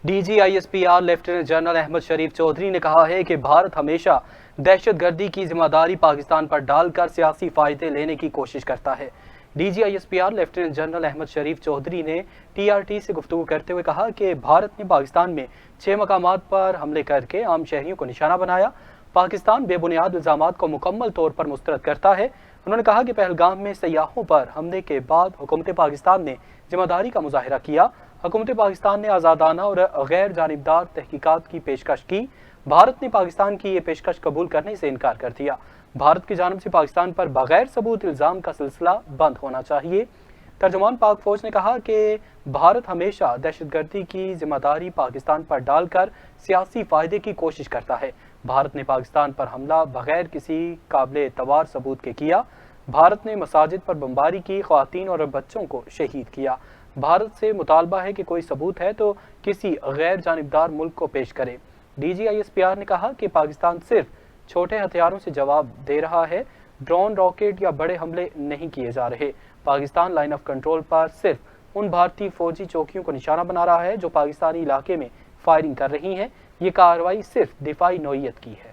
DGISPR lieutenant general Ahmad شریف چودھری نے کہا ہے کہ بھارت ہمیشہ دہشت گردی کی ذمہ داری پاکستان پر ڈال کر سیاسی فائدے لینے کی کوشش کرتا ہے۔ DGISPR لیفٹیننٹ جنرل احمد شریف چودھری نے TRT سے گفتگو کرتے ہوئے کہا کہ بھارت نے پاکستان میں 6 مقامات پر حملے کر کے عام شہریوں کو نشانہ بنایا۔ پاکستان بے بنیاد الزامات کو مکمل طور پر مسترد کرتا ہے۔ انہوں نے کہا کہ پہلگام میں سیاحوں پر حملے کے بعد حکومت پاکستان نے ذمہ داری کا مظاہرہ کیا۔ حکومت پاکستان نے آزادانہ اور غیر جانبدار تحقیقات کی پیشکش کی۔ بھارت نے پاکستان کی یہ پیشکش قبول کرنے سے انکار کر دیا۔ بھارت کی جانب سے پاکستان پر بغیر ثبوت الزام کا سلسلہ بند ہونا چاہیے۔ ترجمان پاک فوج نے کہا کہ بھارت ہمیشہ دہشت گردی کی ذمہ داری پاکستان پر ڈال کر سیاسی فائدے کی کوشش کرتا ہے۔ بھارت نے پاکستان پر حملہ بغیر کسی قابل اعتبار ثبوت کے کیا۔ بھارت نے مساجد پر بمباری کی، خواتین اور بچوں کو شہید کیا۔ بھارت سے مطالبہ ہے کہ کوئی ثبوت ہے تو کسی غیر جانبدار ملک کو پیش کرے۔ DGISPR نے کہا کہ پاکستان صرف چھوٹے ہتھیاروں سے جواب دے رہا ہے، ڈرون، راکٹ یا بڑے حملے نہیں کیے جا رہے۔ پاکستان لائن آف کنٹرول پر صرف ان بھارتی فوجی چوکیوں کو نشانہ بنا رہا ہے جو پاکستانی علاقے میں فائرنگ کر رہی ہیں۔ یہ کارروائی صرف دفاعی نوعیت کی ہے۔